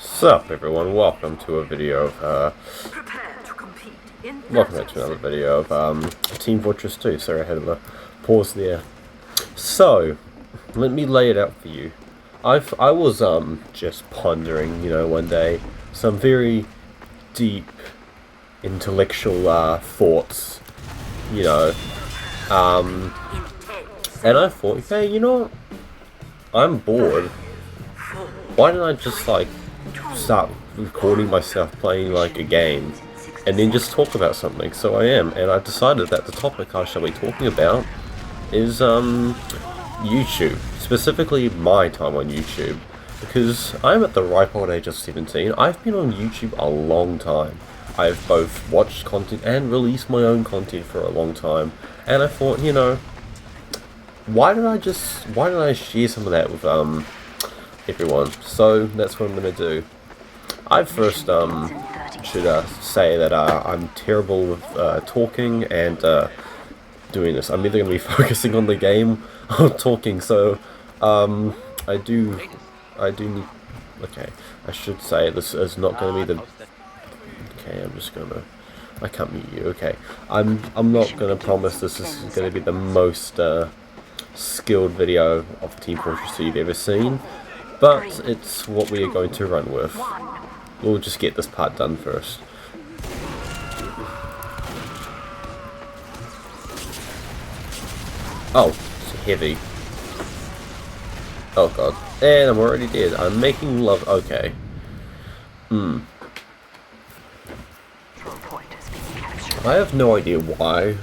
Sup everyone, welcome to a video of, welcome back to another video of, Team Fortress 2. Sorry, I had a pause there. So, let me lay it out for you. I was, just pondering, one day, some very deep, intellectual, thoughts, and I thought, hey, I'm bored. Why don't I just, start recording myself playing a game and then just talk about something? So I am, and I've decided that the topic I shall be talking about is YouTube, specifically my time on YouTube, because I'm at the ripe old age of 17. I've been on YouTube a long time. I've both watched content and released my own content for a long time, and I thought, why don't I share some of that with everyone? So that's what I'm gonna do. I first should say that I'm terrible with talking and doing this. I'm either going to be focusing on the game or talking, so I do need... Okay, I should say this is not going to be the... Okay, I'm just going to... I can't mute you, okay. I'm not going to promise this is going to be the most skilled video of Team Fortress 2 you've ever seen, but it's what we are going to run with. We'll just get this part done first. Oh, it's heavy. Oh god. And I'm already dead. I'm making love. Okay. I have no idea why.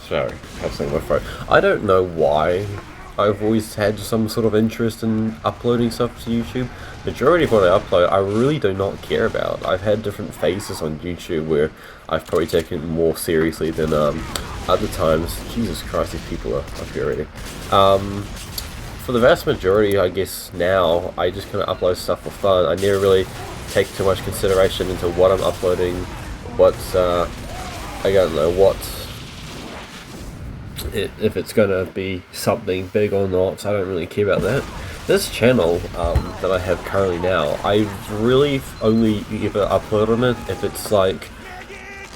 Sorry, I have something in my throat. I don't know why I've always had some sort of interest in uploading stuff to YouTube. Majority of what I upload, I really do not care about. I've had different phases on YouTube where I've probably taken it more seriously than other times. Jesus Christ, these people are up here already. For the vast majority, I guess now, I just kind of upload stuff for fun. I never really take too much consideration into what I'm uploading, what's, I don't know, if it's gonna be something big or not. I don't really care about that. This channel that I have currently now, I really only ever upload on it if it's like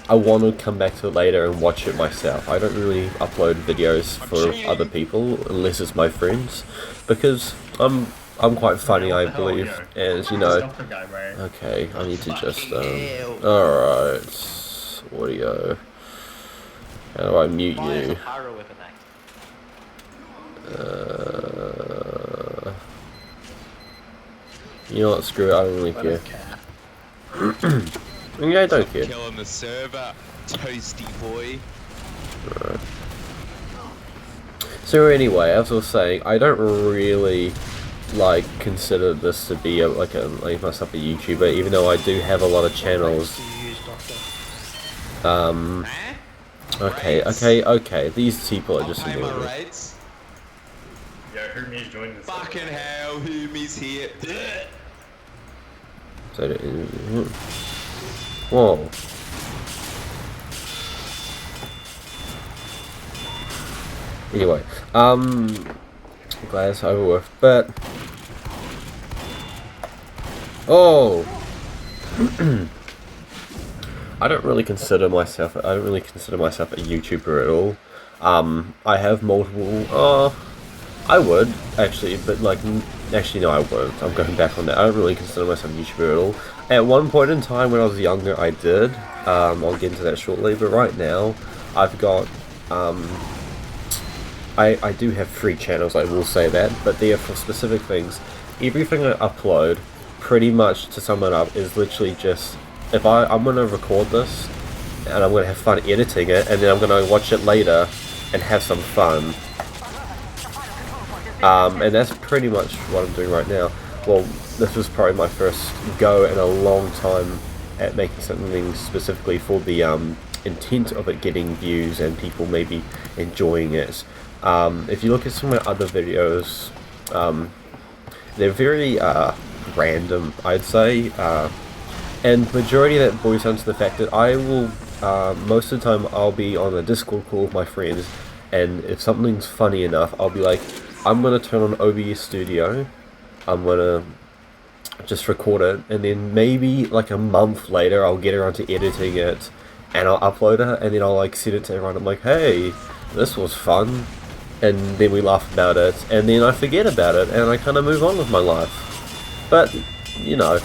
I want to come back to it later and watch it myself. I don't really upload videos for other people unless it's my friends, because I'm quite funny, I believe, and okay, I need to just alright, audio. How do I mute you? You know what, screw it, I don't really care. Yeah, I don't care. Killing the server, toasty boy. Right. So anyway, as I was saying, I don't really consider this to be myself a YouTuber, even though I do have a lot of channels. Okay, these people are just annoying me. Yeah, Hermes joined this. Fucking hell, Hermes here. So, whoa. Anyway, glad it's over with, but... Oh! I don't really consider myself a YouTuber at all. I have multiple, I would, actually, but actually no, I won't. I'm going back on that. I don't really consider myself a YouTuber at all. At one point in time when I was younger, I did. I'll get into that shortly, but right now, I've got, I do have 3 channels, I will say that, but they are for specific things. Everything I upload, pretty much to sum it up, is literally just, if I'm going to record this, and I'm going to have fun editing it, and then I'm going to watch it later, and have some fun. And that's pretty much what I'm doing right now. Well, this was probably my first go in a long time at making something specifically for the intent of it getting views and people maybe enjoying it. If you look at some of my other videos, they're very random, I'd say, and majority of that boils down to the fact that I will, most of the time I'll be on a Discord call with my friends, and if something's funny enough, I'll be like, I'm going to turn on OBS Studio, I'm gonna just record it, and then maybe like a month later I'll get around to editing it, and I'll upload it, and then I'll like send it to everyone. I'm like, hey, this was fun, and then we laugh about it, and then I forget about it, and I kind of move on with my life. But you know,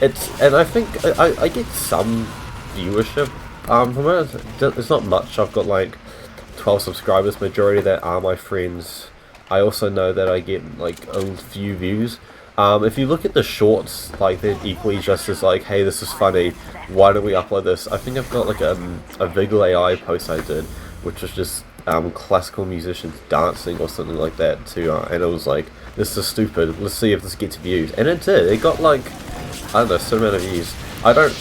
and I think I get some viewership from it. It's not much. I've got like 12 subscribers. Majority of that are my friends. I also know that I get like a few views. If you look at the shorts, like they're equally just as like, hey, this is funny, why don't we upload this? I think I've got like a Vigil AI post I did, which was just classical musicians dancing or something like that too, and it was like, this is stupid, let's see if this gets views, and it did. It got like, I don't know, some amount of views. I don't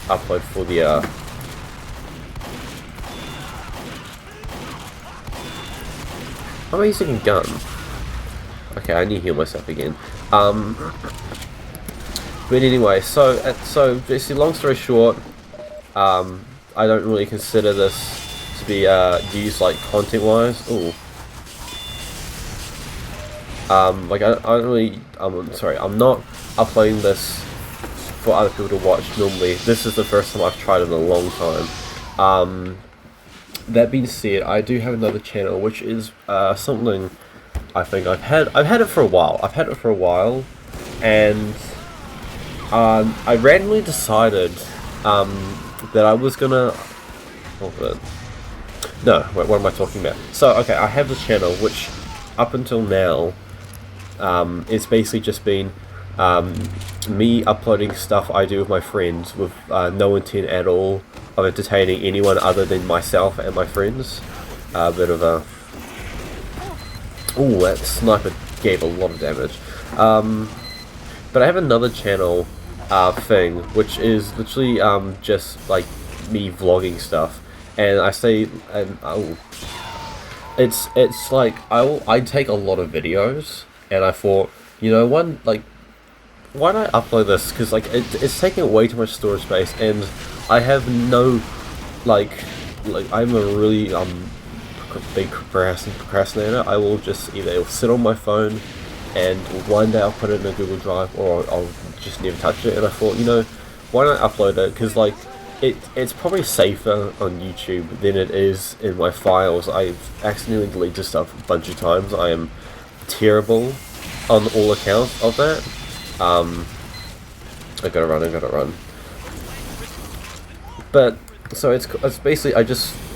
upload for the am I using a gun? Okay, I need to heal myself again. But anyway, so basically, long story short, I don't really consider this to be used like content-wise. Ooh. Like I don't really. I'm not uploading this for other people to watch normally. This is the first time I've tried it in a long time. That being said, I do have another channel, which is something I think I've had it for a while. And I randomly decided that I was gonna. No, wait, what am I talking about? So okay, I have this channel which, up until now, it's basically just been me uploading stuff I do with my friends with no intent at all of entertaining anyone other than myself and my friends. A bit of a... Ooh, that sniper gave a lot of damage. But I have another channel thing, which is literally just like me vlogging stuff. And I say, it's like I take a lot of videos, and I thought, you know, why don't I upload this? Because like it's taking way too much storage space, and I have no like I'm a really big procrastinator. I will just either sit on my phone, and one day I'll put it in a Google Drive, or I'll just never touch it. And I thought, you know, why don't I upload it? Because like it's probably safer on YouTube than it is in my files. I've accidentally deleted stuff a bunch of times. I am terrible on all accounts of that. I gotta run. But so it's basically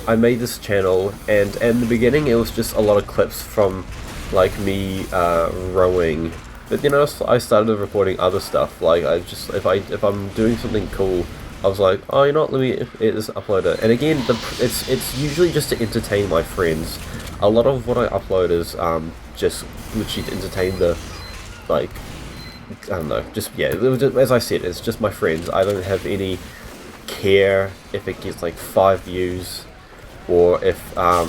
I made this channel, and in the beginning it was just a lot of clips from like me rowing. But then I started recording other stuff. Like if I'm doing something cool, I was like, oh, you know what, let me just upload it. And again, it's usually just to entertain my friends. A lot of what I upload is just literally to entertain the, like, I don't know, just, yeah, as I said, it's just my friends. I don't have any care if it gets like 5 views, or if I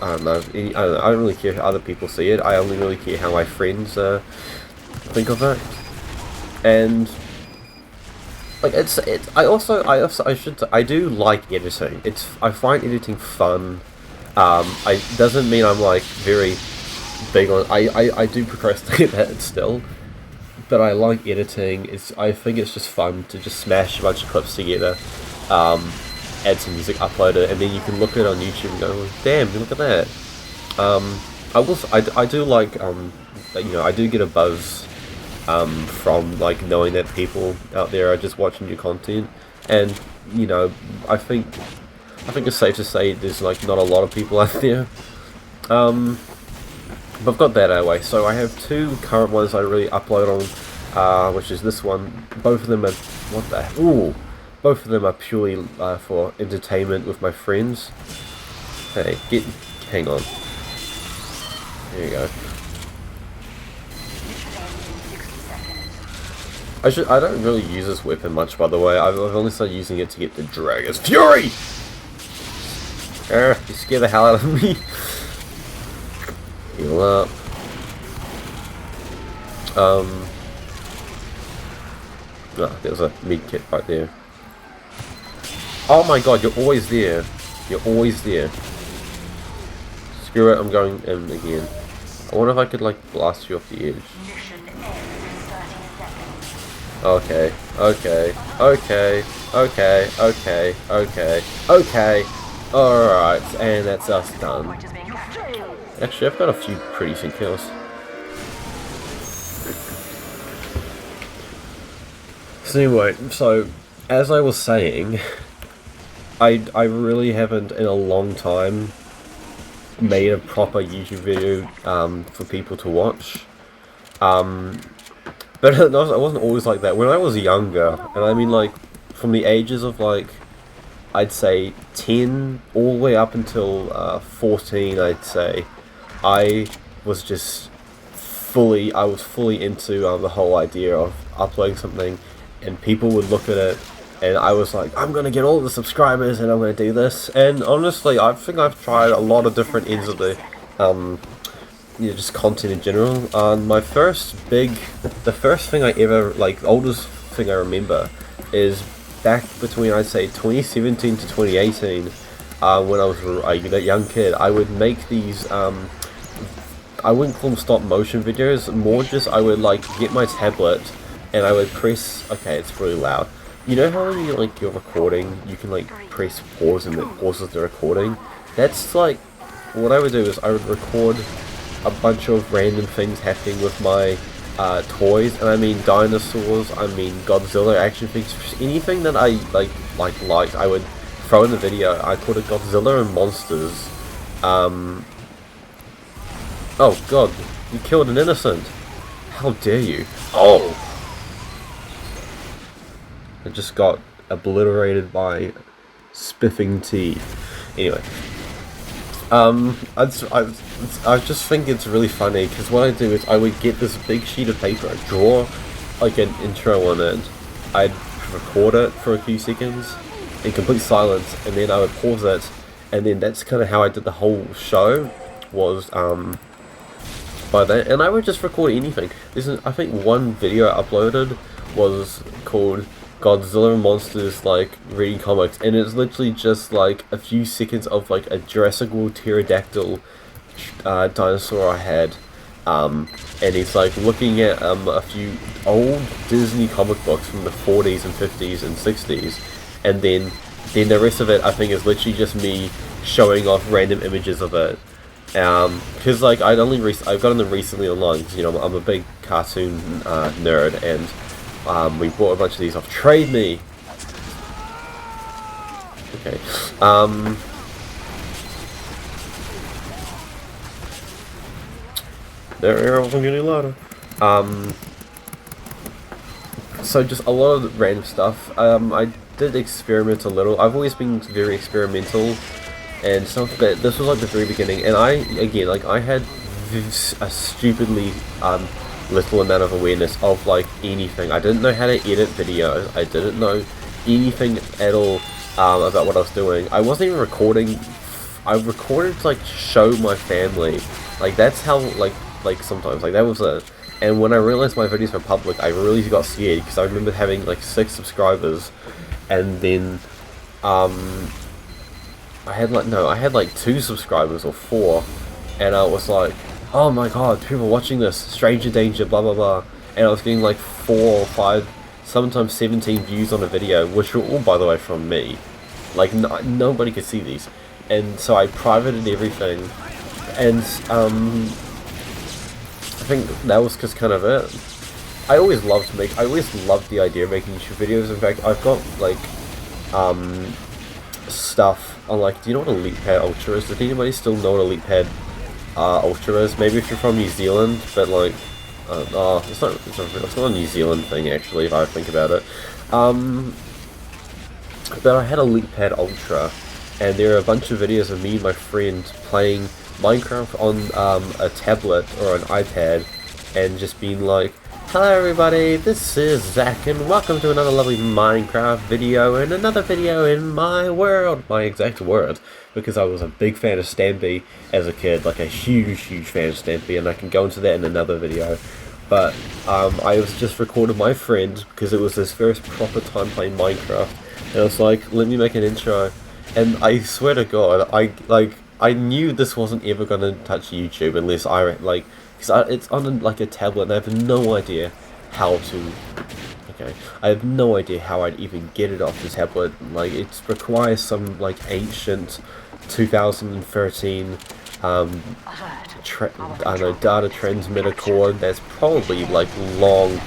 don't know, I don't really care if other people see it. I only really care how my friends think of it. And like I do like editing. I find editing fun. Doesn't mean I'm like very big on. I do procrastinate that still, but I like editing. I think it's just fun to just smash a bunch of clips together, add some music, upload it, and then you can look at it on YouTube and go, damn, look at that. I do like you know, I do get a buzz from like knowing that people out there are just watching your content, and you know, I think it's safe to say there's like not a lot of people out there. But I've got that out of the way. So I have 2 current ones I really upload on, which is this one. Both of them are both of them are purely for entertainment with my friends. Hey, hang on. There you go. I don't really use this weapon much, by the way. I've only started using it to get the Dragon's Fury! You scare the hell out of me. Heal up. There's a med kit right there. Oh my god, you're always there. You're always there. Screw it, I'm going in again. I wonder if I could like blast you off the edge. Okay, okay, okay, okay, okay, okay, okay. Alright, and that's us done. Actually, I've got a few pretty sick kills. So anyway, so as I was saying, I really haven't in a long time made a proper YouTube video for people to watch. But it wasn't always like that. When I was younger, and I mean like from the ages of like I'd say 10 all the way up until 14, I'd say, I was just fully into the whole idea of uploading something, and people would look at it, and I was like, I'm gonna get all the subscribers, and I'm gonna do this. And honestly, I think I've tried a lot of different ends of the, you know, just content in general. The first thing I ever, like, the oldest thing I remember is back between, I'd say, 2017 to 2018, when I was a young kid. I would make these, I wouldn't call them stop motion videos, more just I would like get my tablet and I would press, okay, it's really loud. You know how when you like you're recording, you can like press pause and it pauses the recording? That's like, what I would do is I would record a bunch of random things happening with my toys, and I mean dinosaurs, I mean Godzilla action figures, anything that I liked, I would throw in the video. I called it Godzilla and Monsters. Oh god, you killed an innocent. How dare you? Oh! I just got obliterated by spiffing tea. Anyway. I just think it's really funny, because what I do is I would get this big sheet of paper, I'd draw like an intro on it, I'd record it for a few seconds in complete silence, and then I would pause it, and then that's kind of how I did the whole show, was by that, and I would just record anything. I think one video I uploaded was called Godzilla and Monsters, like, reading comics, and it's literally just like a few seconds of like a Jurassic World pterodactyl dinosaur I had, and he's like looking at a few old Disney comic books from the 40s and 50s and 60s, and then the rest of it I think is literally just me showing off random images of it, because like I've gotten them recently online, because you know I'm a big cartoon nerd, and we bought a bunch of these off Trade Me. Okay. There wasn't getting louder. So just a lot of random stuff. I did experiment a little. I've always been very experimental and stuff, but this was like the very beginning, and I had a stupidly little amount of awareness of like anything. I didn't know how to edit videos. I didn't know anything at all about what I was doing. I wasn't even recording. I recorded to like show my family. Like that's how like sometimes like that was it. And when I realized my videos were public, I really got scared, because I remember having like 6 subscribers, and then I had like 2 subscribers or 4, and I was like, oh my god, people are watching this, stranger danger, blah blah blah, and I was getting like 4 or 5, sometimes 17 views on a video, which were all, by the way, from me. Like nobody could see these, and so I privated everything, and I think that was just kind of it. I always loved the idea of making YouTube videos. In fact, I've got like stuff on like, do you know what a LeapPad Ultra is? Does anybody still know what a LeapPad Ultra is? Maybe if you're from New Zealand, but like, it's not a New Zealand thing actually, if I think about it. But I had a LeapPad Ultra, and there are a bunch of videos of me and my friend playing Minecraft on a tablet or an iPad, and just being like, hello everybody, this is Zach, and welcome to another lovely Minecraft video, and another video in my world, my exact word, because I was a big fan of Stampy as a kid, like a huge fan of Stampy, and I can go into that in another video. But I was just recording my friend, because it was his first proper time playing Minecraft, and I was like, let me make an intro, and I swear to god, I knew this wasn't ever gonna touch YouTube unless I like, because it's on like a tablet and I have no idea how to. Okay, I have no idea how I'd even get it off the tablet. Like, it requires some like ancient 2013 I don't know, data transmitter cord that's probably like long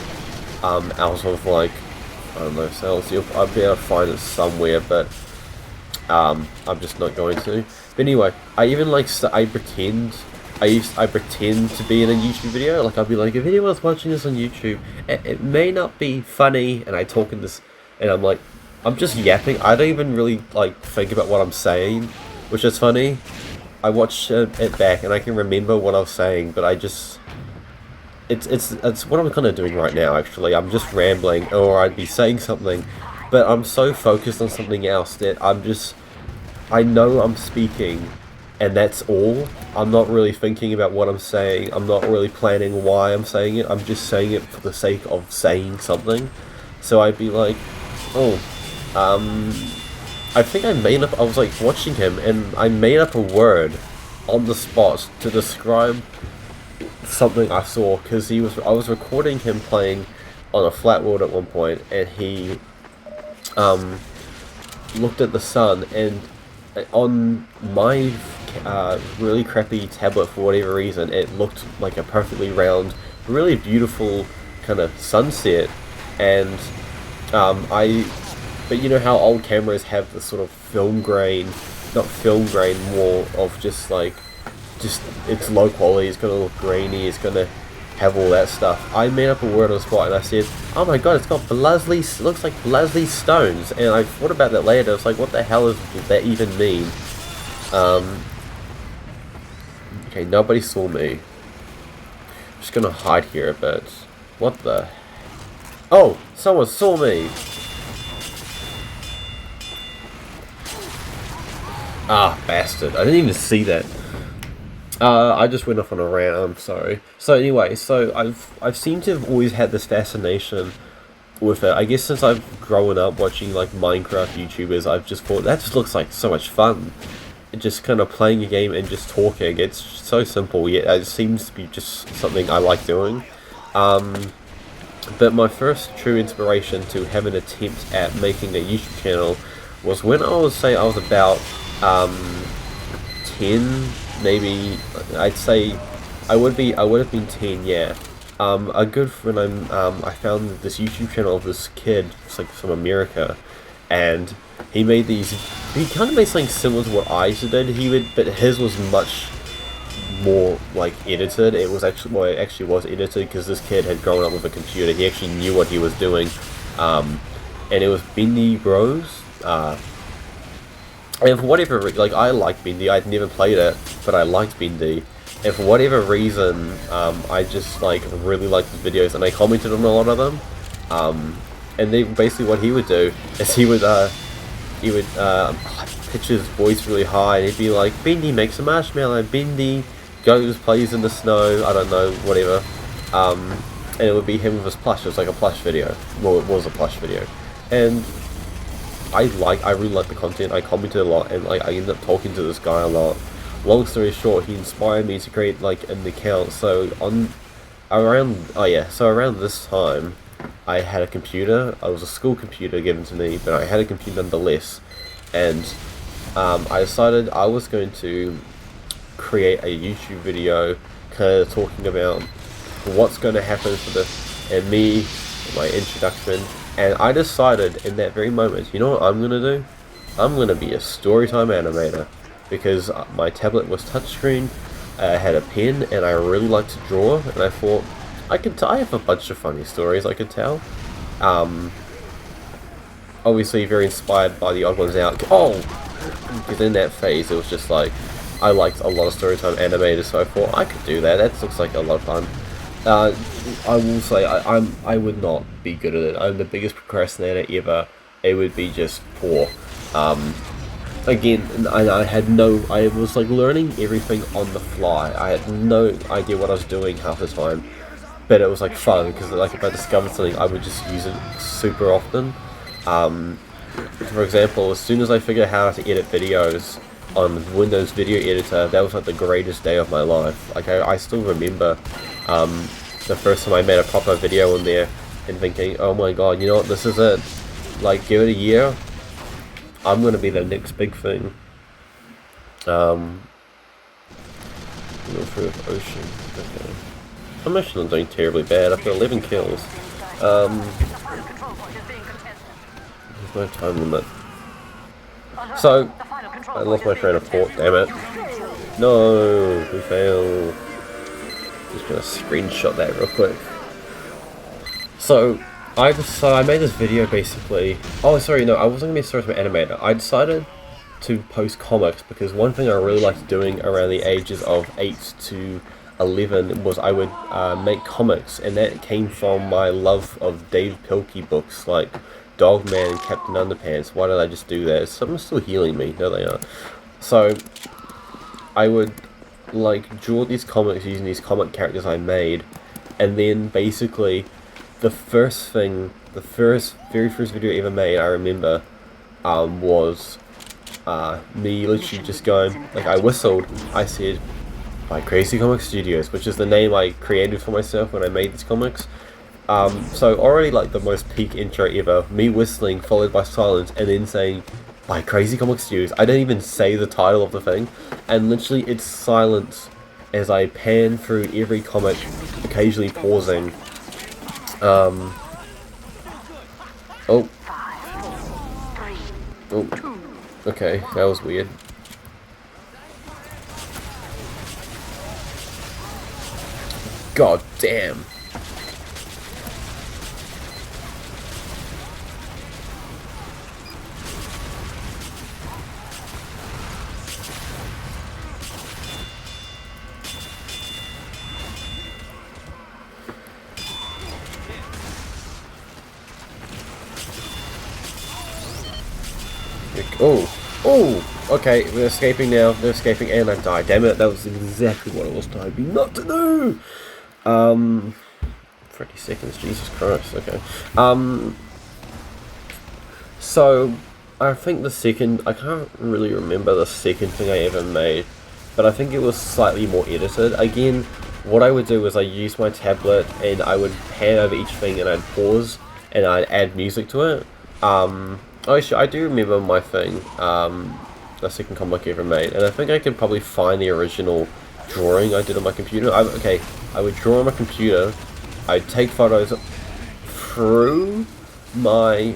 out of like, I don't know, cells. I'll be able to find it somewhere, but I'm just not going to. But anyway, I even like I pretend to be in a YouTube video. Like, I'll be like, if anyone's watching this on YouTube, it may not be funny, and I talk in this, and I'm like, I'm just yapping. I don't even really like think about what I'm saying, which is funny. I watch it back and I can remember what I was saying, but I just, it's what I'm kind of doing right now. Actually, I'm just rambling, or I'd be saying something, but I'm so focused on something else that I know I'm speaking, and that's all. I'm not really thinking about what I'm saying. I'm not really planning why I'm saying it. I'm just saying it for the sake of saying something. So I'd be like, oh, I think I was like watching him, and I made up a word on the spot to describe something I saw, because I was recording him playing on a flat world at one point, and he looked at the sun, and on my really crappy tablet, for whatever reason, it looked like a perfectly round, really beautiful kind of sunset, and but you know how old cameras have this sort of film grain, not film grain, more of just it's low quality, it's gonna look grainy, it's gonna have all that stuff. I made up a word on the spot and I said, oh my god, it's got looks like Blasley stones, and I thought about that later. I was like, what the hell does that even mean? Okay, nobody saw me. I'm just gonna hide here a bit. What the? Oh, someone saw me! Ah, bastard. I didn't even see that. I just went off on a rant, I'm sorry. So anyway, I've seemed to have always had this fascination with it. I guess since I've grown up watching like Minecraft YouTubers, I've just thought that just looks like so much fun. Just kind of playing a game and just talking. It's so simple, yet it seems to be just something I like doing. But my first true inspiration to have an attempt at making a YouTube channel was when I was about 10, maybe. I'd say I would have been 10, yeah. A good friend, I found this YouTube channel of this kid, it's like from America, and he kind of made something similar to what I used to do. But his was much more like edited. It actually was edited, because this kid had grown up with a computer. He actually knew what he was doing, and it was Bendy Bros. And for whatever reason, I liked Bendy. I'd never played it, but I liked Bendy. And for whatever reason, I just really liked his videos, and I commented on a lot of them. And then basically what he would do is he would pitch his voice really high, and he'd be like, Bendy makes a marshmallow, Bendy goes, plays in the snow, I don't know, whatever. And it would be him with his plush. It was like a plush video. Well, it was a plush video. And I really liked the content. I commented a lot, and I ended up talking to this guy a lot. Long story short, he inspired me to create an account. So around this time, I had a computer. It was a school computer given to me, but I had a computer nonetheless. And I decided I was going to create a YouTube video, kind of talking about what's going to happen for and me, my introduction. And I decided in that very moment, you know what I'm going to do? I'm going to be a storytime animator, because my tablet was touchscreen, I had a pen, and I really like to draw, and I thought, I have a bunch of funny stories I could tell. Obviously very inspired by the Odd Ones Out. Oh! Because in that phase, it was just I liked a lot of storytime animators, so I thought I could do that. That looks like a lot of fun. I will say I would not be good at it. I'm the biggest procrastinator ever. It would be just poor. Again, I was learning everything on the fly. I had no idea what I was doing half the time, but it was fun, because if I discovered something, I would just use it super often. For example, as soon as I figured out how to edit videos, on Windows Video Editor, that was like the greatest day of my life. Like I still remember the first time I made a proper video on there and thinking, oh my god, you know what, this is it. Like, give it a year, I'm gonna be the next big thing. Improve ocean. Okay. I'm actually not doing terribly bad. I've got 11 kills. There's no time limit. So, I lost my train of thought, damn it. No, we failed. Just gonna screenshot that real quick. So, I made this video basically. Oh, sorry, no, I wasn't gonna be a animator. I decided to post comics because one thing I really liked doing around the ages of 8 to 11 was I would make comics, and that came from my love of Dave Pilkey books like Dogman and Captain Underpants. Why did I just do that? Something's still healing me. No, they are. So I would like draw these comics using these comic characters I made, and then basically the very first video I ever made, I remember, was me literally just going, like, I whistled, I said, by Crazy Comic Studios, which is the name I created for myself when I made these comics. So already like the most peak intro ever, me whistling followed by silence and then saying, by Crazy Comic Studios. I didn't even say the title of the thing, and literally it's silence as I pan through every comic, occasionally pausing. Oh. Okay, that was weird. God damn. Oh, okay, we're escaping now. They're escaping and I died. Damn it, that was exactly what I was told not to do. 30 seconds, Jesus Christ, okay. So, I think I can't really remember the second thing I ever made, but I think it was slightly more edited. Again, what I would do is I use my tablet and I would pan over each thing and I'd pause and I'd add music to it. Actually, I do remember my thing, the second comic I ever made, and I think I can probably find the original drawing I did on my computer. I would draw on my computer, I'd take photos through my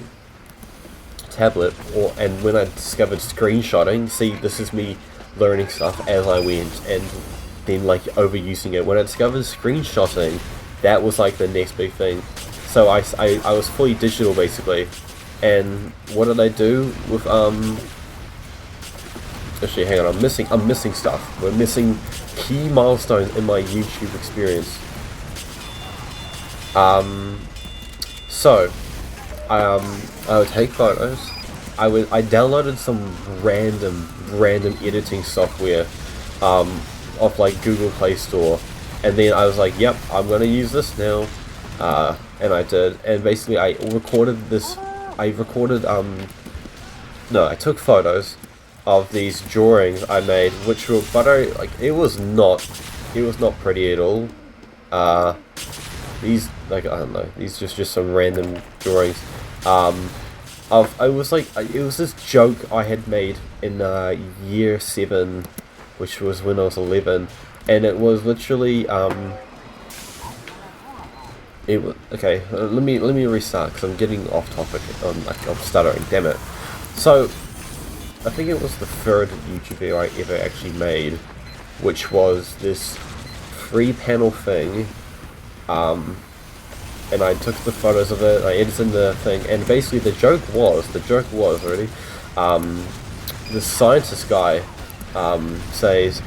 tablet, and when I discovered screenshotting, see, this is me learning stuff as I went, and then like overusing it. When I discovered screenshotting, that was like the next big thing. So I was fully digital basically. And what did I do with actually hang on, I'm missing stuff. We're missing key milestones in my YouTube experience. So I would take photos. I downloaded some random editing software off like Google Play Store, and then I was like, yep, I'm gonna use this now, and I did. And basically I recorded this. I took photos of these drawings I made, which were, it was not pretty at all. These, like, I don't know, these just some random drawings. It was this joke I had made in year 7, which was when I was 11, and it was literally okay, let me restart because I'm getting off topic. I'm stuttering. Damn it. So, I think it was the third YouTube video I ever actually made, which was this 3-panel thing. And I took the photos of it. I edited the thing, and basically the joke was already. The scientist guy says,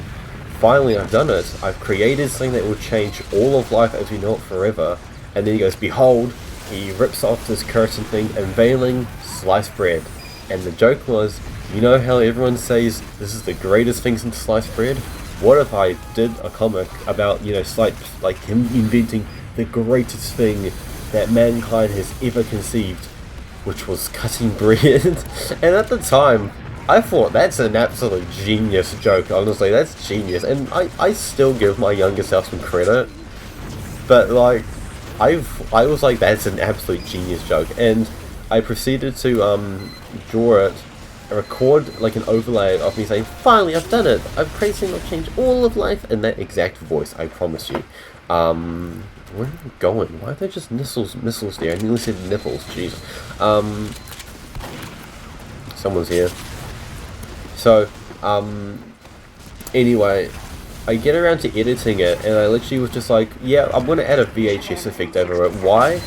"Finally, I've done it. I've created something that will change all of life as we know it forever." And then he goes, behold, he rips off this curtain thing, unveiling sliced bread. And the joke was, you know how everyone says this is the greatest thing since sliced bread? What if I did a comic about, you know, like him inventing the greatest thing that mankind has ever conceived, which was cutting bread? And at the time, I thought that's an absolute genius joke, honestly, that's genius, and I still give my younger self some credit, but like, I was like, that's an absolute genius joke, and I proceeded to draw it, record like an overlay of me saying, finally I've done it, I've created something that'll change all of life, in that exact voice, I promise you. Where are they going? Why are there just missiles there? I nearly said nipples, jeez. Someone's here. So, anyway, I get around to editing it, and I literally was just like, yeah, I'm gonna add a VHS effect over it. Why?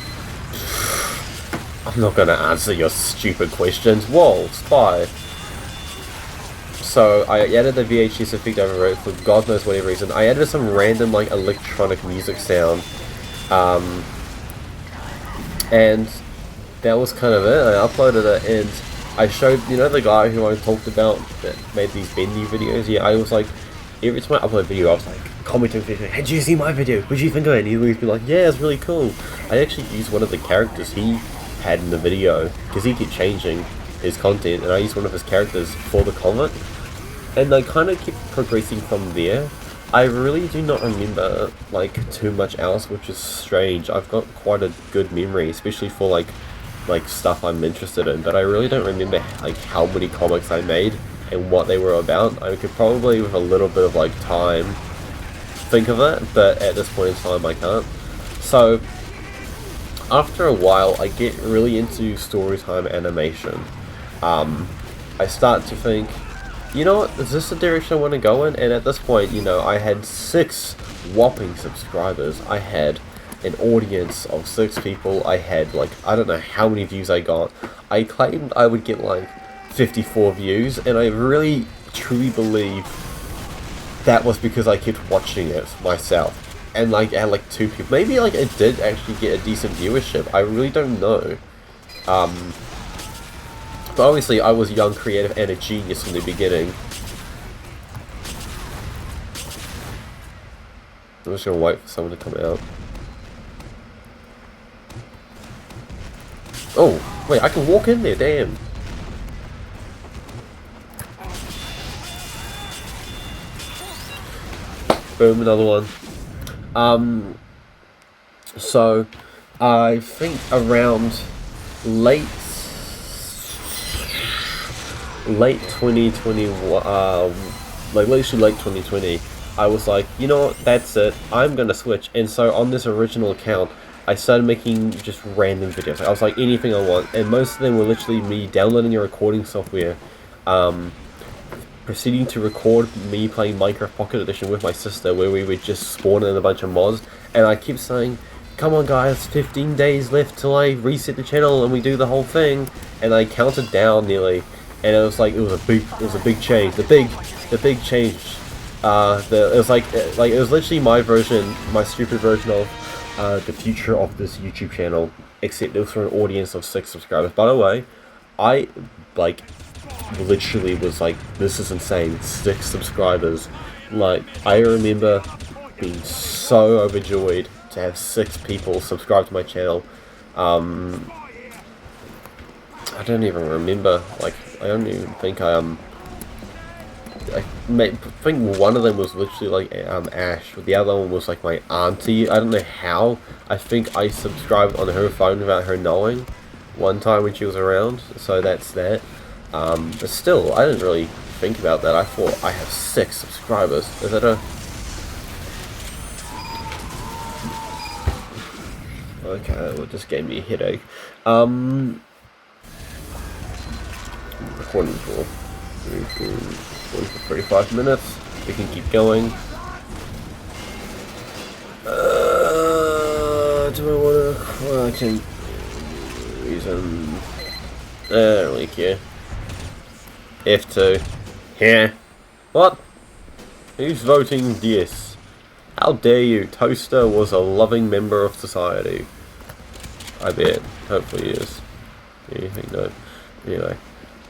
I'm not gonna answer your stupid questions. Whoa, spy. So, I added the VHS effect over it for God knows whatever reason. I added some random, like, electronic music sound. And that was kind of it. I uploaded it, and I showed, you know, the guy who I talked about that made these bendy videos. Yeah, I was like, every time I upload a video, I was like, commenting, hey, did you see my video? What did you think of it? And he'd always be like, yeah, it's really cool. I actually used one of the characters he had in the video, because he kept changing his content, and I used one of his characters for the comic, and I kind of kept progressing from there. I really do not remember, like, too much else, which is strange. I've got quite a good memory, especially for, like stuff I'm interested in, but I really don't remember, like, how many comics I made and what they were about. I could probably, with a little bit of, like, time, think of it, but at this point in time, I can't. So, after a while, I get really into storytime animation. I start to think, you know what, is this the direction I want to go in? And at this point, you know, I had 6 whopping subscribers. I had an audience of 6 people. I had, like, I don't know how many views I got. I claimed I would get, like, 54 views, and I really, truly believe that was because I kept watching it myself. And, like, I had, like, 2 people. Maybe, like, it did actually get a decent viewership. I really don't know. But obviously, I was young, creative, and a genius from the beginning. I'm just gonna wait for someone to come out. Oh, wait, I can walk in there, damn. Boom, another one. So, I think around late 2021, like literally late 2020, I was like, you know what, that's it, I'm gonna switch. And so on this original account, I started making just random videos. I was like, anything I want, and most of them were literally me downloading a recording software, proceeding to record me playing Minecraft Pocket Edition with my sister, where we would just spawn in a bunch of mods, and I keep saying, come on guys, 15 days left till I reset the channel and we do the whole thing, and I counted down nearly, and it was like, it was a big change, the big change, it was literally my version, my stupid version of the future of this YouTube channel, except it was for an audience of 6 subscribers. By the way, I, like, literally was like, this is insane, 6 subscribers. Like, I remember being so overjoyed to have 6 people subscribe to my channel. I don't even remember, like, I don't even think I think one of them was literally like Ash, the other one was like my auntie. I don't know how. I think I subscribed on her phone without her knowing one time when she was around, so that's that. But still, I didn't really think about that. I thought, I have 6 subscribers. Is that a... Okay, that just gave me a headache. Recording for 35 minutes. We can keep going. Do I want to... Well, I can... Reason... I don't really care. F2. Yeah. What? Who's voting yes? How dare you? Toaster was a loving member of society. I bet. Hopefully he is. You think no? Anyway.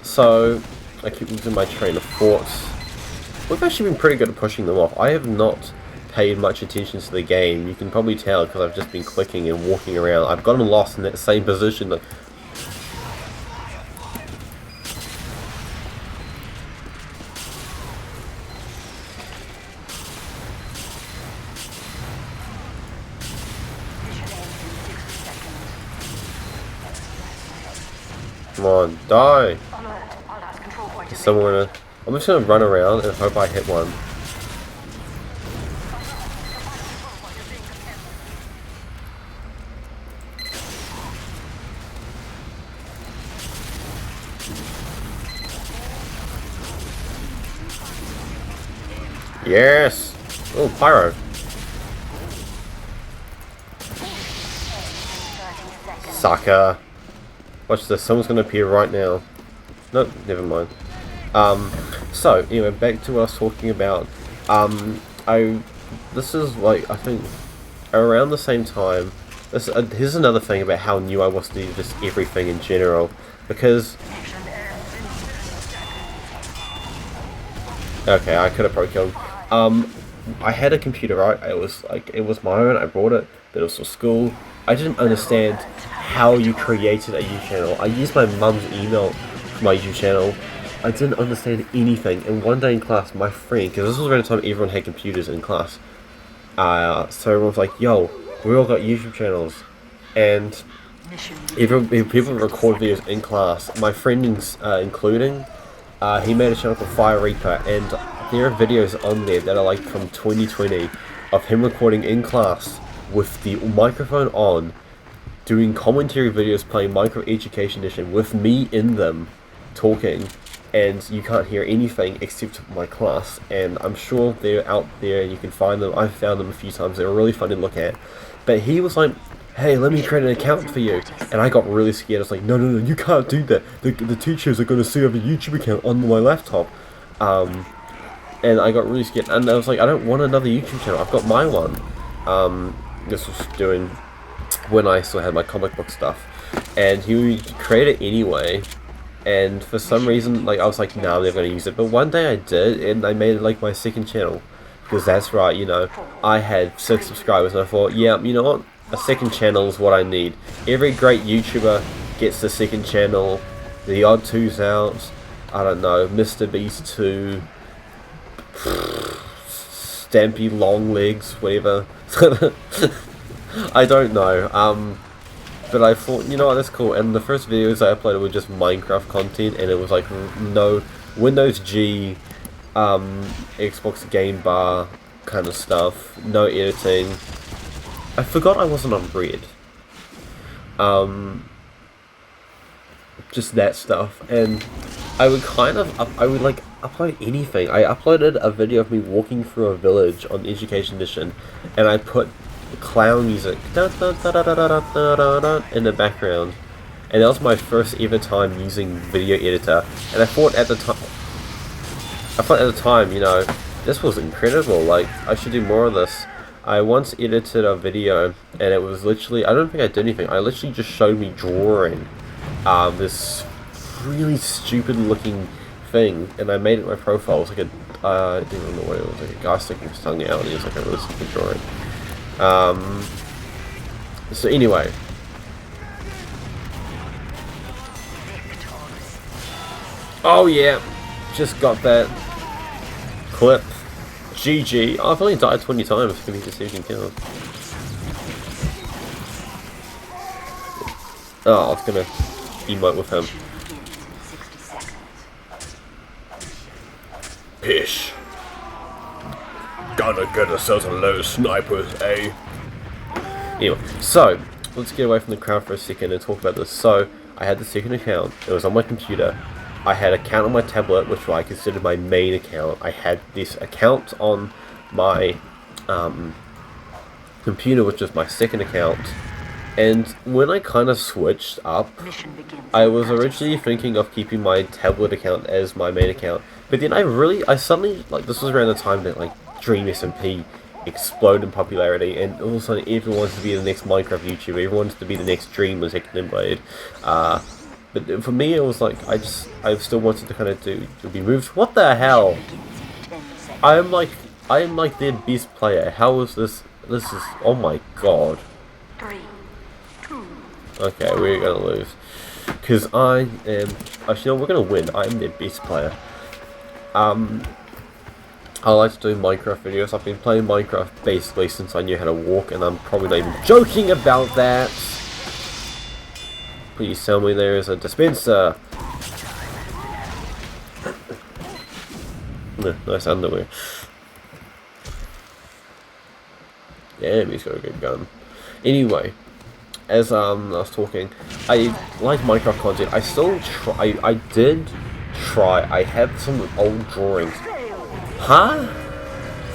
So, I keep losing my train of thoughts. We've actually been pretty good at pushing them off. I have not paid much attention to the game. You can probably tell because I've just been clicking and walking around. I've gotten lost in that same position. Like, Come on, die! Is someone gonna... I'm just gonna run around and hope I hit one. Yes! Oh, Pyro. Sucker. Watch this, someone's gonna appear right now. Nope, never mind. So, anyway, back to what I was talking about. This is like, I think, around the same time. Here's another thing about how new I was to just everything in general. Because... Okay, I could have probably killed him. I had a computer, right? It was my own, I bought it, but it was for school. I didn't understand how you created a YouTube channel. I used my mum's email for my YouTube channel. I didn't understand anything, and one day in class, my friend, because this was around the time everyone had computers in class, so everyone was like, yo, we all got YouTube channels, and if people record videos in class, my friend including, he made a channel called Fire Reaper, and there are videos on there that are like from 2020 of him recording in class with the microphone on, doing commentary videos playing Minecraft Education Edition with me in them, talking, and you can't hear anything except my class, and I'm sure they're out there and you can find them. I've found them a few times, they're really fun to look at. But he was like, hey, let me create an account for you, and I got really scared. I was like, no, you can't do that, the teachers are going to see I have a YouTube account on my laptop. And I got really scared, and I was like, I don't want another YouTube channel, I've got my one. This was doing when I still had my comic book stuff, and he created it anyway, and for some reason, like, I was like, nah, I'm never going to use it, but one day I did, and I made it like my second channel, because that's right, you know, I had 6 subscribers, and I thought, yeah, you know what, a second channel is what I need. Every great YouTuber gets the second channel, the odd 2's out, I don't know, Mr. Beast 2, Stampy Long Legs, whatever. I don't know. But I thought, you know what, that's cool. And the first videos I uploaded were just Minecraft content, and it was like no Windows G, Xbox Game Bar kind of stuff, no editing. I forgot I wasn't on Red. Just that stuff, and I would like upload anything. I uploaded a video of me walking through a village on Education Edition, and I put clown music in the background, and that was my first ever time using video editor. And I thought at the time, you know, this was incredible. Like, I should do more of this. I once edited a video, and it was literally, I don't think I did anything. I literally just showed me drawing this really stupid looking thing, and I made it my profile. It was like I don't even know what it was, like a guy sticking his tongue out, and it was like a really stupid drawing. So anyway, oh yeah, just got that clip. GG. Oh, I've only died 20 times. Give me to see if you can kill him. Oh, I was gonna emote with him. Pish. Gonna get ourselves a load of snipers, eh? Anyway, so, let's get away from the crowd for a second and talk about this. So, I had the second account. It was on my computer. I had an account on my tablet, which I considered my main account. I had this account on my computer, which was my second account. And when I kind of switched up, I was originally thinking of keeping my tablet account as my main account. But then I suddenly, like, this was around the time that, like, Dream SMP exploded in popularity, and all of a sudden everyone wants to be the next Minecraft YouTuber, everyone wants to be the next Dream was Hector Blade. But for me, it was like, I still wanted to kind of be moved. What the hell? I am like their best player. How is this? This is, oh my god. 3, 2. Okay, we're gonna lose. Because I am, actually no, we're gonna win. I am their best player. I like to do Minecraft videos. I've been playing Minecraft basically since I knew how to walk, and I'm probably not even joking about that. Please tell me there is a dispenser. Nice underwear. Damn, he's got a good gun. Anyway, as I was talking, I like Minecraft content. I still try. I did try. I have some old drawings. Huh?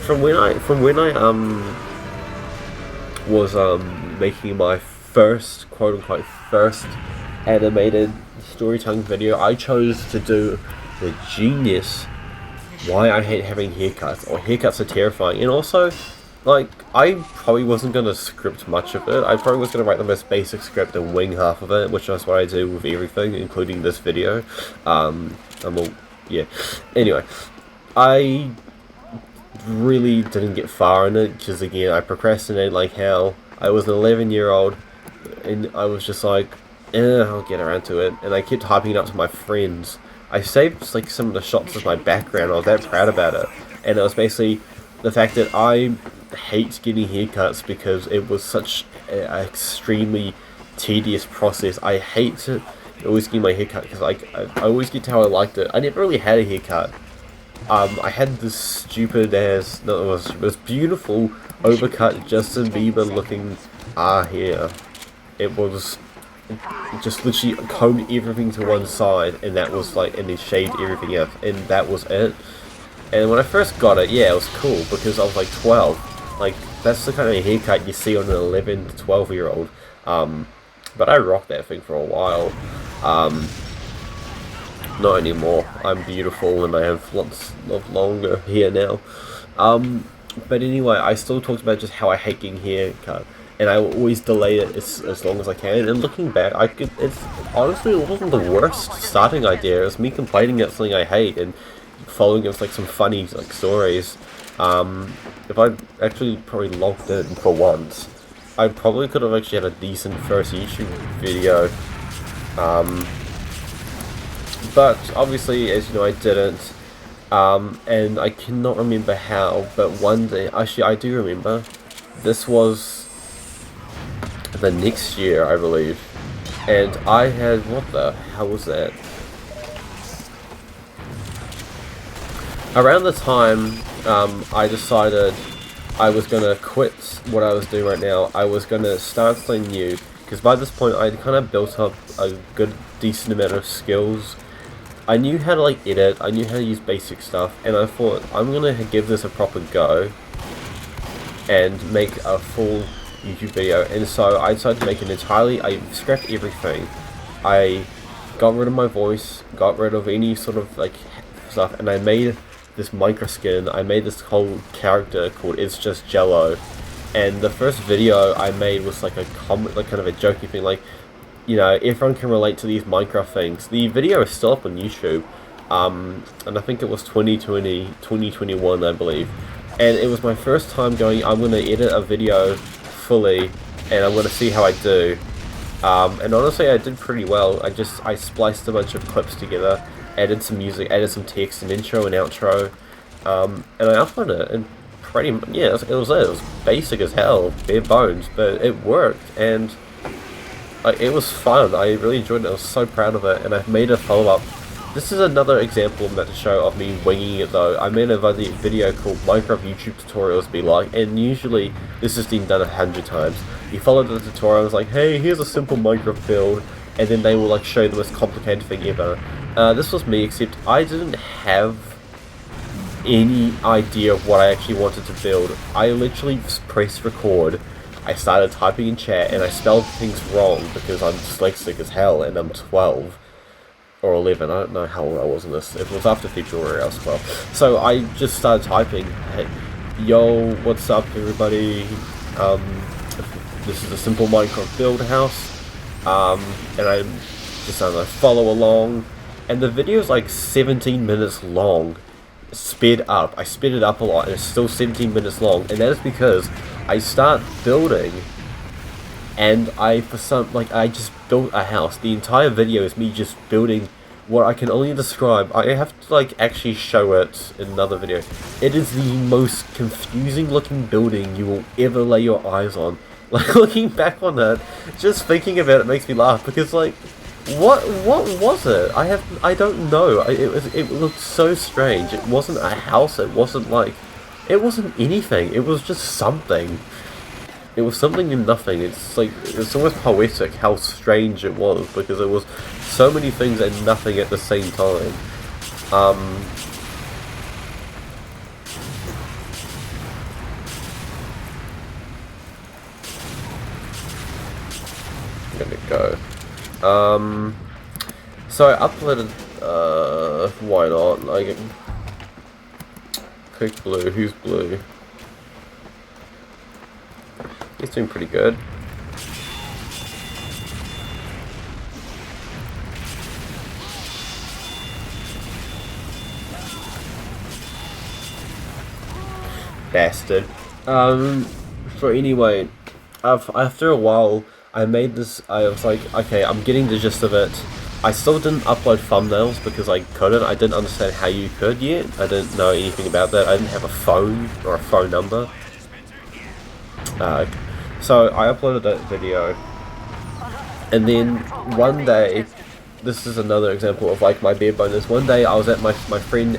From when I was making my first quote unquote first animated storytelling video, I chose to do the genius why I hate having haircuts, or haircuts are terrifying, and also, like, I probably wasn't going to script much of it. I probably was going to write the most basic script and wing half of it, which is what I do with everything, including this video. Yeah. Anyway, I really didn't get far in it, because again, I procrastinated like hell. I was an 11-year-old, and I was just like, I'll get around to it, and I kept hyping it up to my friends. I saved like some of the shots as my background. I was that proud about it, and it was basically the fact that I hate getting haircuts because it was such an extremely tedious process. I hate to always get my haircut because I always get to how I liked it. I never really had a haircut. I had this stupid ass, no, it was beautiful overcut Justin Bieber looking hair. It was just literally combed everything to one side, and that was like, and then shaved everything else, and that was it. And when I first got it, yeah, it was cool because I was like 12. Like, that's the kind of haircut you see on an 11 to 12-year-old. But I rocked that thing for a while. Not anymore. I'm beautiful and I have lots of longer hair now. But anyway, I still talked about just how I hate getting haircut, and I always delay it as long as I can. And looking back, it's honestly, it wasn't the worst starting idea. It was me complaining about something I hate and following it with like some funny like stories. If I actually probably logged in for once, I probably could have actually had a decent first YouTube video. But obviously, as you know, I didn't. And I cannot remember how, but one day, actually I do remember, this was the next year, I believe, and I had, what the hell was that? Around the time, I decided I was going to quit what I was doing right now. I was going to start something new, because by this point I kind of built up a good, decent amount of skills. I knew how to like edit, I knew how to use basic stuff, and I thought, I'm going to give this a proper go and make a full YouTube video. And so I decided to make it entirely, I scrapped everything. I got rid of my voice, got rid of any sort of like stuff, and I made this Minecraft skin. I made this whole character called It's Just Jello, and the first video I made was like a comment, like kind of a jokey thing, like, you know, everyone can relate to these Minecraft things. The video is still up on YouTube, and I think it was 2021, I believe, and it was my first time going, I'm going to edit a video fully, and I'm going to see how I do, and honestly I did pretty well. I spliced a bunch of clips together, added some music, added some text, an intro and outro, and I uploaded it, and pretty much, yeah, it was basic as hell, bare bones, but it worked, and it was fun. I really enjoyed it. I was so proud of it, and I've made a follow-up. This is another example I'm about to show of me winging it though. I made a video called Minecraft YouTube Tutorials Be Like, and usually this has been done 100 times. You follow the tutorial, it's like, hey, here's a simple Minecraft build, and then they will like show you the most complicated thing ever. This was me, except I didn't have any idea of what I actually wanted to build. I literally pressed record, I started typing in chat, and I spelled things wrong because I'm dyslexic as hell and I'm 12 or 11, I don't know how old I was in this. It was after February, I was 12. So I just started typing, hey, yo, what's up everybody, this is a simple Minecraft build house, and I just started to follow along, and the video is like 17 minutes long, sped up. I sped it up a lot, and it's still 17 minutes long, and that is because I start building, and I just built a house. The entire video is me just building what I can only describe. I have to like actually show it in another video. It is the most confusing looking building you will ever lay your eyes on. Like, looking back on it, just thinking about it makes me laugh, because, like, what was it? I don't know. It looked so strange. It wasn't a house, it wasn't anything. It was just something. It was something in nothing. It's almost poetic how strange it was, because it was so many things and nothing at the same time. I'm gonna go. So I uploaded, why not? Like, click blue. Who's blue? He's doing pretty good. Bastard. So anyway, after a while, I made this. I was like, okay, I'm getting the gist of it. I still didn't upload thumbnails because I couldn't. I didn't understand how you could yet. I didn't know anything about that. I didn't have a phone or a phone number. So I uploaded that video, and then one day, this is another example of like my bare bonus. One day I was at my friend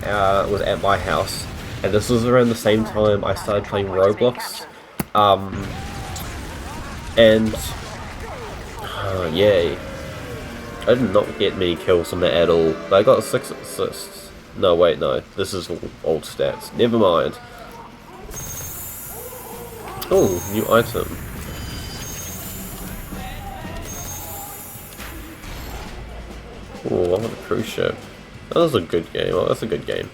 was at my house, and this was around the same time I started playing Roblox, and yay, I did not get many kills on that at all. But I got 6 assists. No, wait, no, this is old stats. Never mind. Oh, new item. Oh, I want a cruise ship. That was a good game. Oh, that's a good game.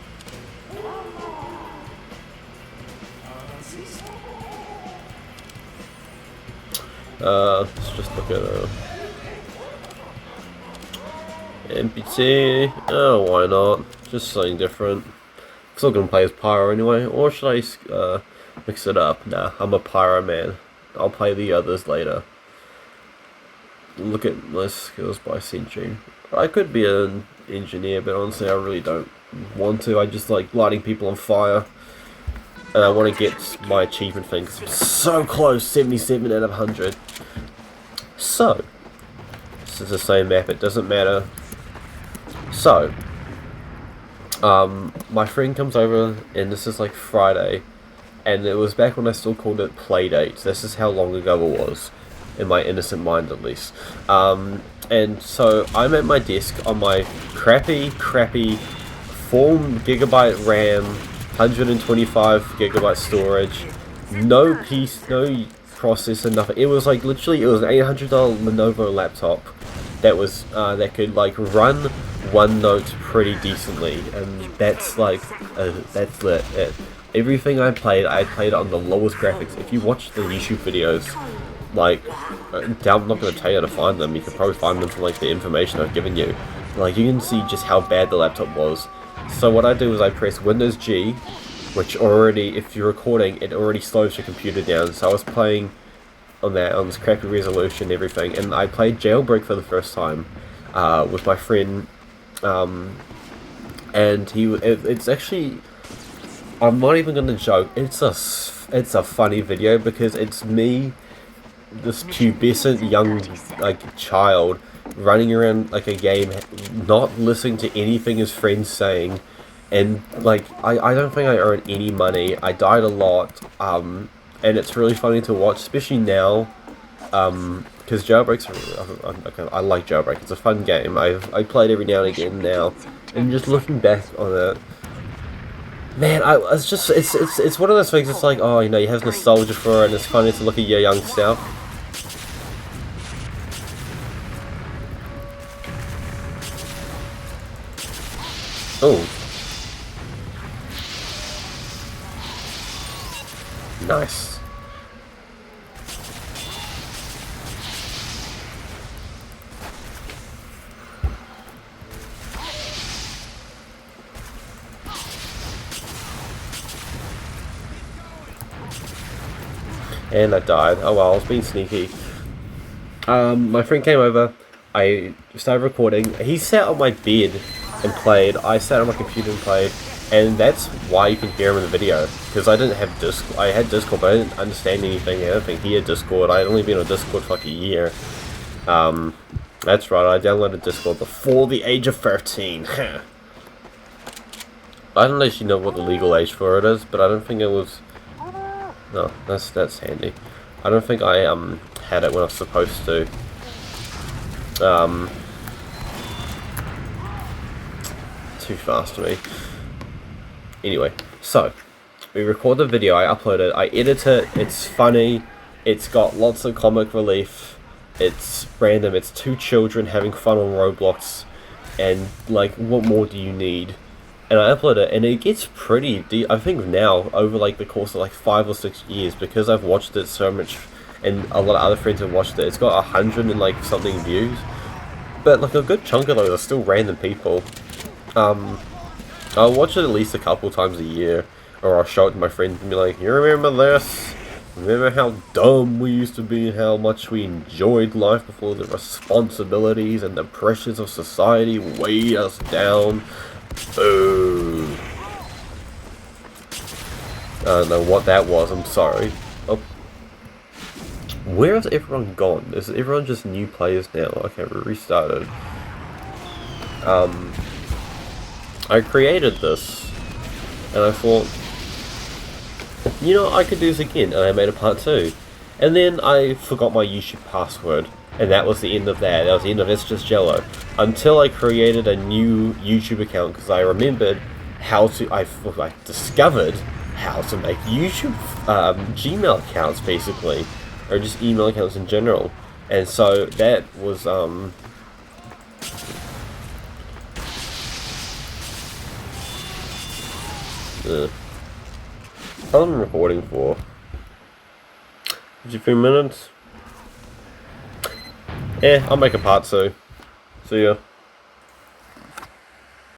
Let's just look at NPT. Oh, why not? Just something different. I'm still gonna play as Pyro anyway. Or should I mix it up? Nah, I'm a Pyro man. I'll play the others later. Look at my skills by century. I could be an engineer, but honestly I really don't want to. I just like lighting people on fire. And I want to get my achievement thing, 'cause I'm so close, 77 out of 100. So, this is the same map, it doesn't matter. So, my friend comes over, and this is like Friday, and it was back when I still called it Playdate. This is how long ago it was, in my innocent mind at least. And so I'm at my desk on my crappy 4GB RAM, 125GB storage, no processor, nothing. It was like literally, it was an $800 Lenovo laptop that was that could like run OneNote pretty decently, and that's like that's it. Everything I played on the lowest graphics. If you watch the YouTube videos, like, I'm not going to tell you how to find them. You can probably find them from like the information I've given you. Like, you can see just how bad the laptop was. So what I do is I press Windows G, which already, if you're recording, it already slows your computer down. So I was playing on this crappy resolution and everything, and I played Jailbreak for the first time with my friend, and it's actually, I'm not even going to joke, it's a funny video, because it's me, this pubescent young like child, running around like a game, not listening to anything his friends saying, and like I don't think I earned any money. I died a lot, and it's really funny to watch, especially now, because Jailbreak's, I like Jailbreak. It's a fun game. I play it every now and again now, and just looking back on it, man, it's one of those things. It's like, oh, you know, you have nostalgia for it, and it's funny to look at your young self. Oh. Nice. And I died. Oh well, I was being sneaky. My friend came over, I started recording. He sat on my bed and played. I sat on my computer and played. And that's why you can hear him in the video, because I didn't have Discord. I had Discord, but I didn't understand anything. I don't think he had Discord. I had only been on Discord for like a year. That's right, I downloaded Discord before the age of 13. I don't actually know what the legal age for it is, but I don't think it was... No, that's handy. I don't think I had it when I was supposed to. Too fast for me. Anyway, so we record the video, I upload it, I edit it, it's funny, it's got lots of comic relief, it's random, it's two children having fun on Roblox, and like, what more do you need? And I upload it, and it gets pretty deep. I think now, over like the course of like 5 or 6 years, because I've watched it so much, and a lot of other friends have watched it, it's got 100 and like something views, but like a good chunk of those are still random people. I'll watch it at least a couple times a year, or I'll show it to my friends and be like, you remember this? Remember how dumb we used to be and how much we enjoyed life before the responsibilities and the pressures of society weighed us down? Boo. I don't know what that was, I'm sorry. Oh. Where has everyone gone? Is everyone just new players now? Okay, we restarted. I created this, and I thought, you know, I could do this again, and I made a part 2. And then I forgot my YouTube password, and that was the end of that. That was the end of It's Just Jello. Until I created a new YouTube account, because I remembered how to, I discovered how to make YouTube Gmail accounts, basically, or just email accounts in general. And so that was, how long am I recording for? 53 minutes? Yeah, I'll make a part 2. See ya.